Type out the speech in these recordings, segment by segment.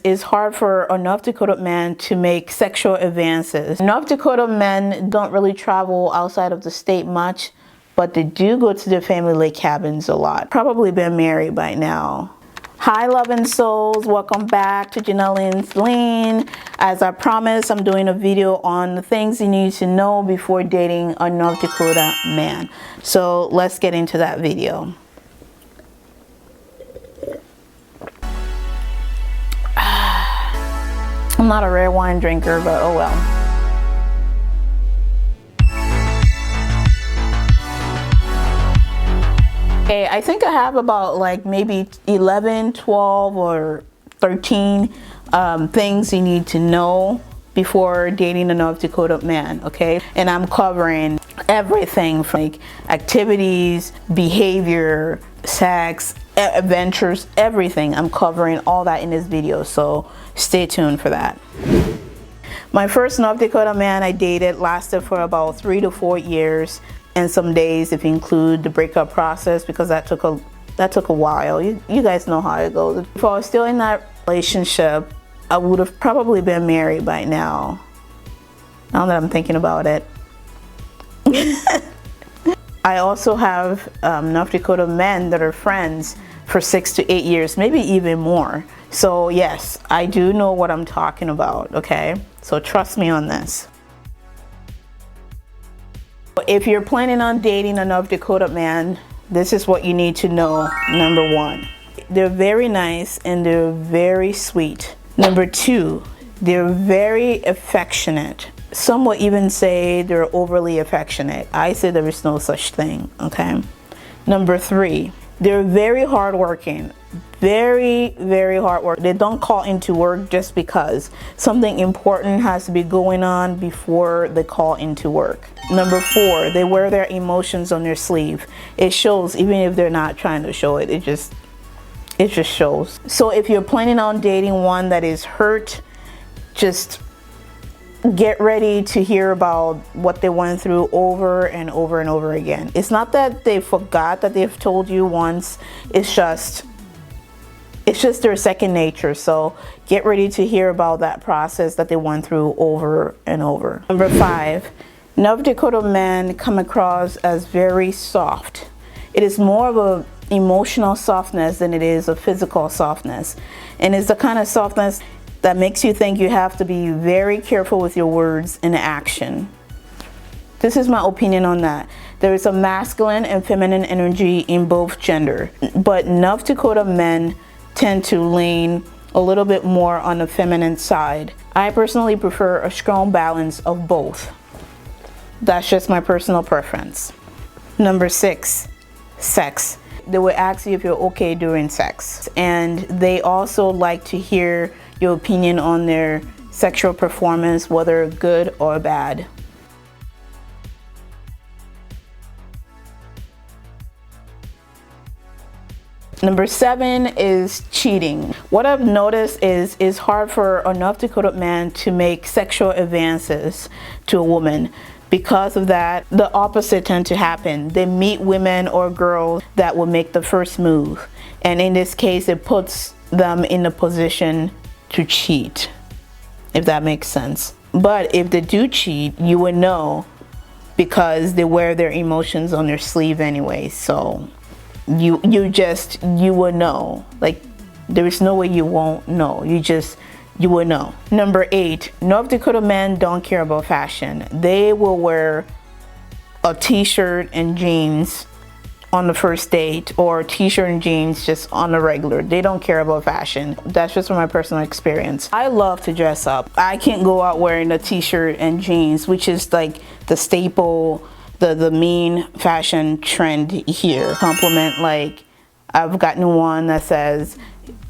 it's hard for a North Dakota man to make sexual advances. North Dakota men don't really travel outside of the state much, but they do go to their family lake cabins a lot. Probably been married by now. Hi loving souls, welcome back to Jendely and Lean. As I promised, I'm doing a video on the things you need to know before dating a North Dakota man. So let's get into that video. I'm not a red wine drinker, but oh well. Okay, I think I have about like maybe 11, 12, or 13 things you need to know before dating a North Dakota man, okay? And I'm covering everything from like activities, behavior, sex, adventures, everything. I'm covering all that in this video, so stay tuned for that. My first North Dakota man I dated lasted for about 3 to 4 years and some days if you include the breakup process, because that took a while. You guys know how it goes. If I was still in that relationship, I would have probably been married by now that I'm thinking about it. I also have North Dakota men that are friends for 6 to 8 years, maybe even more. So yes, I do know what I'm talking about, okay? So trust me on this. If you're planning on dating a North Dakota man, this is what you need to know. Number 1, they're very nice and they're very sweet. Number 2, they're very affectionate. Some will even say they're overly affectionate. I say there is no such thing, okay? Number 3, they're very hardworking. Very, very hardworking. They don't call into work just because something important has to be going on before they call into work. Number 4, they wear their emotions on their sleeve. It shows even if they're not trying to show it. It just shows. So if you're planning on dating one that is hurt, just get ready to hear about what they went through over and over and over again. It's not that they forgot that they've told you once. It's just their second nature. So get ready to hear about that process that they went through over and over. Number 5, North Dakota men come across as very soft. It is more of a emotional softness than it is a physical softness. And it's the kind of softness that makes you think you have to be very careful with your words and action. This is my opinion on that. There is a masculine and feminine energy in both gender, but North Dakota men tend to lean a little bit more on the feminine side. I personally prefer a strong balance of both. That's just my personal preference. Number 6, sex. They will ask you if you're okay during sex, and they also like to hear your opinion on their sexual performance, whether good or bad. Number 7 is cheating. What I've noticed is it's hard for a North Dakota man to make sexual advances to a woman. Because of that, the opposite tends to happen. They meet women or girls that will make the first move. And in this case, it puts them in a position to cheat, if that makes sense. But if they do cheat, you would know because they wear their emotions on their sleeve anyway. So you would know. Like, there is no way you won't know. You would know. Number 8, North Dakota men don't care about fashion. They will wear a t-shirt and jeans on the first date, or t-shirt and jeans just on the regular. They don't care about fashion. That's just from my personal experience. I love to dress up. I can't go out wearing a t-shirt and jeans, which is like the staple, the mean fashion trend here. Compliment, like I've gotten one that says,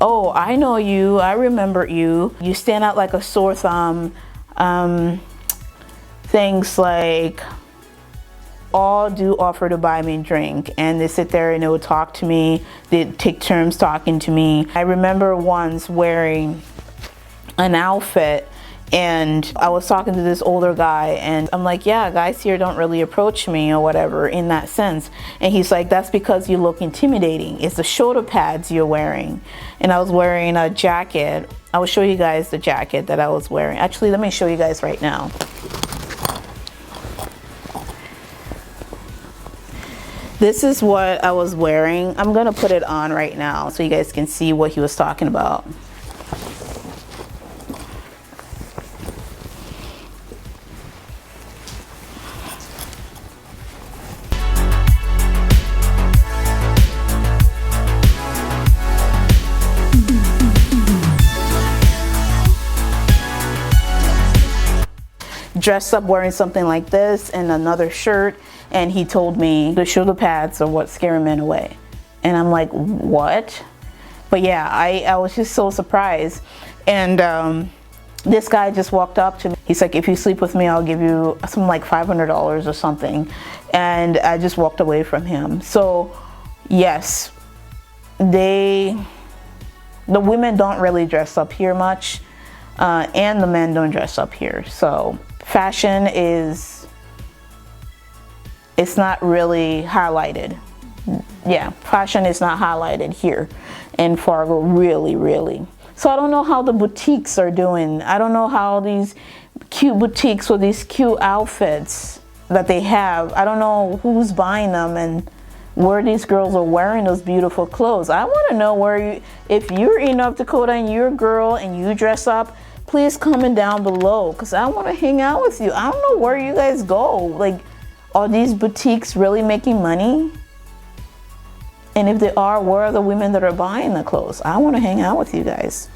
"Oh, I know you, I remember you. You stand out like a sore thumb." Things like, all do offer to buy me a drink, and they sit there and they would talk to me. They take turns talking to me. I remember once wearing an outfit And I was talking to this older guy, and I'm like, yeah, guys here don't really approach me or whatever in that sense. And he's like, that's because you look intimidating. It's the shoulder pads you're wearing. And I was wearing a jacket. I will show you guys the jacket that I was wearing. Actually, let me show you guys right now. This is what I was wearing. I'm gonna put it on right now so you guys can see what he was talking about. Dressed up wearing something like this and another shirt, and he told me the shoulder pads are what scare men away. And I'm like, what? But yeah, I was just so surprised. And this guy just walked up to me. He's like, if you sleep with me, I'll give you something like $500 or something. And I just walked away from him. So yes, the women don't really dress up here much, and the men don't dress up here. So fashion it's not really highlighted. Yeah, fashion is not highlighted here in Fargo, really. So I don't know how the boutiques are doing. I don't know how these cute boutiques with these cute outfits that they have, I don't know who's buying them and where these girls are wearing those beautiful clothes. I want to know if you're in North Dakota and you're a girl and you dress up, please comment down below, because I want to hang out with you. I don't know where you guys go. Like, are these boutiques really making money? And if they are, where are the women that are buying the clothes? I want to hang out with you guys.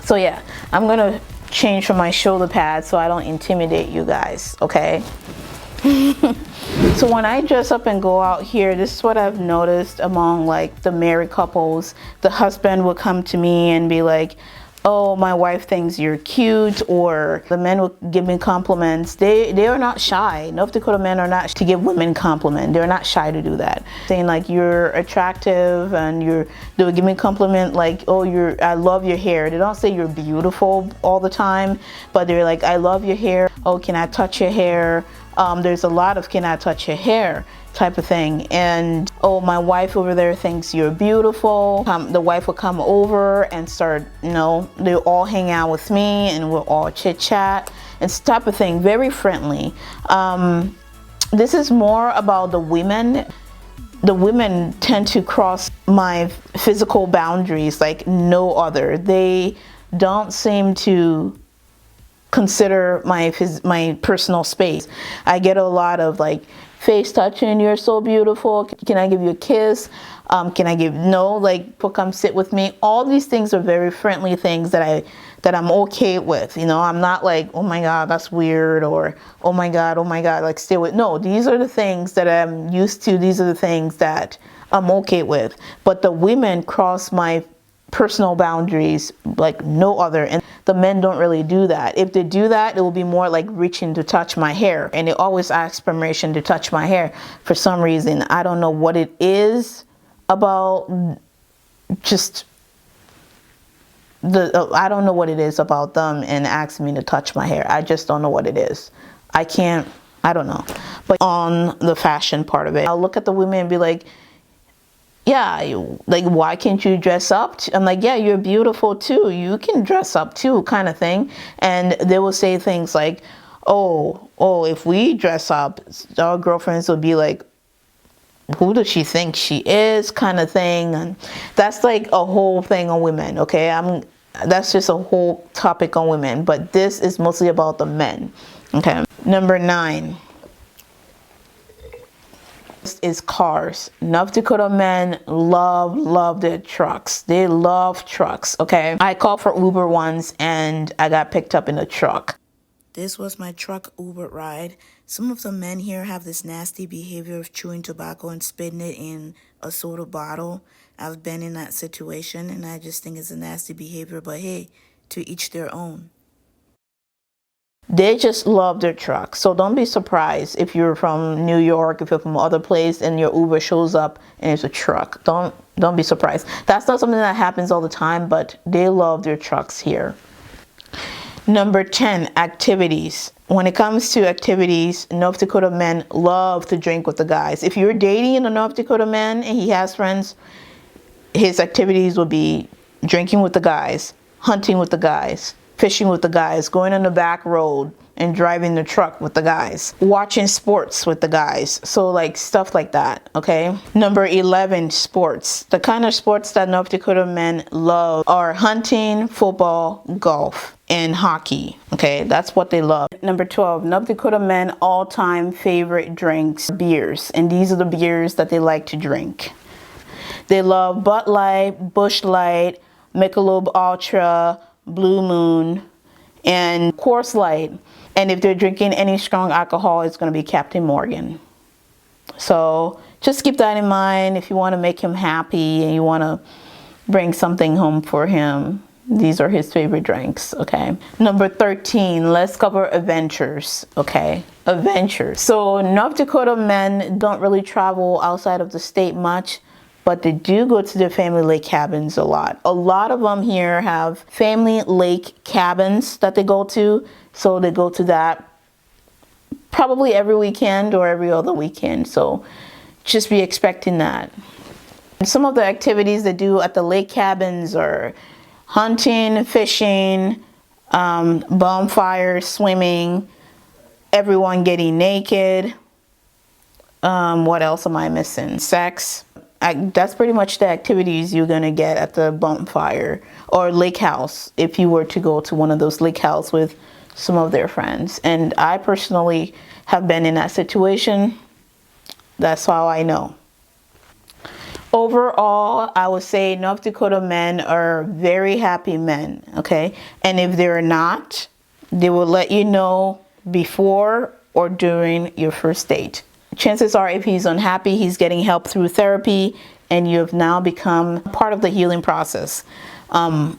So yeah, I'm going to change from my shoulder pads so I don't intimidate you guys, okay? So when I dress up and go out here, this is what I've noticed among like the married couples. The husband will come to me and be like, oh, my wife thinks you're cute, or the men will give me compliments. They are not shy. North Dakota men are not to give women compliments. They're not shy to do that. Saying like you're attractive, and they will give me a compliment like, oh, I love your hair. They don't say you're beautiful all the time, but they're like, I love your hair. Oh, can I touch your hair? There's a lot of can I touch your hair type of thing. And oh, my wife over there thinks you're beautiful. The wife will come over and start, they'll all hang out with me and we'll all chit chat. It's type of thing, very friendly. This is more about the women. The women tend to cross my physical boundaries like no other. They don't seem to consider my personal space. I get a lot of like face touching, you're so beautiful, can I give you a kiss, can I give, no, like, come sit with me. All these things are very friendly things that I'm okay with. I'm not like, oh my god, that's weird, or oh my god, like stay with. No, these are the things that I'm used to. These are the things that I'm okay with. But the women cross my personal boundaries like no other, and the men don't really do that. If they do that, it will be more like reaching to touch my hair, and they always ask permission to touch my hair for some reason. I don't know what it is about, just I don't know what it is about them and asking me to touch my hair. I just don't know what it is. I don't know. But on the fashion part of it, I'll look at the women and be like, yeah, like, why can't you dress up? I'm like, yeah, you're beautiful too. You can dress up too, kind of thing. And they will say things like, oh, if we dress up, our girlfriends will be like, who does she think she is, kind of thing. And that's like a whole thing on women, okay? That's just a whole topic on women, but this is mostly about the men, okay? Number 9. Is cars. North Dakota men love their trucks. They love trucks, okay? I called for Uber once and I got picked up in a truck. This was my truck Uber ride. Some of the men here have this nasty behavior of chewing tobacco and spitting it in a soda bottle. I've been in that situation and I just think it's a nasty behavior, but hey, to each their own. They just love their truck. So don't be surprised if you're from New York, if you're from other place and your Uber shows up and it's a truck. Don't be surprised. That's not something that happens all the time, but they love their trucks here. Number 10, activities. When it comes to activities, North Dakota men love to drink with the guys. If you're dating a North Dakota man and he has friends, his activities will be drinking with the guys, hunting with the guys, fishing with the guys, going on the back road and driving the truck with the guys, watching sports with the guys. So like stuff like that, okay? Number 11, sports. The kind of sports that North Dakota men love are hunting, football, golf, and hockey, okay? That's what they love. Number 12, North Dakota men all-time favorite drinks, beers. And these are the beers that they like to drink. They love Bud Light, Busch Light, Michelob Ultra, Blue Moon, and Coors Light. And if they're drinking any strong alcohol, it's going to be Captain Morgan. So just keep that in mind. If you want to make him happy and you want to bring something home for him, these are his favorite drinks, okay? Number 13, let's cover adventures, okay? Adventures. So North Dakota men don't really travel outside of the state much, but they do go to their family lake cabins a lot. A lot of them here have family lake cabins that they go to. So they go to that probably every weekend or every other weekend. So just be expecting that. Some of the activities they do at the lake cabins are hunting, fishing, bonfires, swimming, everyone getting naked. What else am I missing? Sex. That's pretty much the activities you're going to get at the bonfire or lake house if you were to go to one of those lake house with some of their friends. And I personally have been in that situation. That's how I know. Overall, I would say North Dakota men are very happy men, okay? And if they're not, they will let you know before or during your first date. Chances are if he's unhappy, he's getting help through therapy and you have now become part of the healing process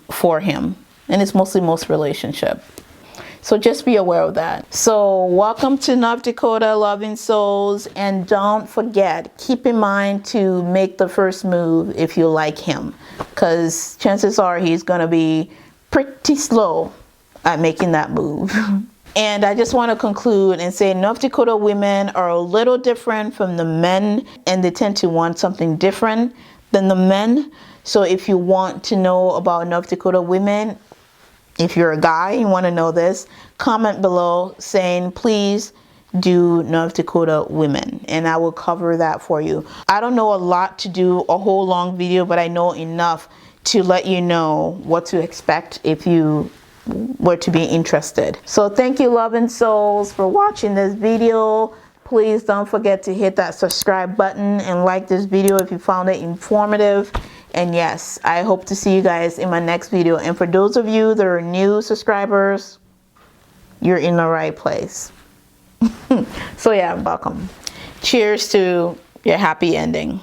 for him. And it's mostly most relationship. So just be aware of that. So welcome to North Dakota, loving souls. And don't forget, keep in mind to make the first move if you like him. Because chances are he's going to be pretty slow at making that move. And I just want to conclude and say North Dakota women are a little different from the men, and they tend to want something different than the men. So if you want to know about North Dakota women, if you're a guy, you want to know this, comment below saying, please do North Dakota women, and I will cover that for you. I don't know a lot to do a whole long video, but I know enough to let you know what to expect if you were to be interested. So thank you, loving souls, for watching this video. Please don't forget to hit that subscribe button and like this video if you found it informative. And yes, I hope to see you guys in my next video. And for those of you that are new subscribers, you're in the right place. So yeah, welcome. Cheers to your happy ending.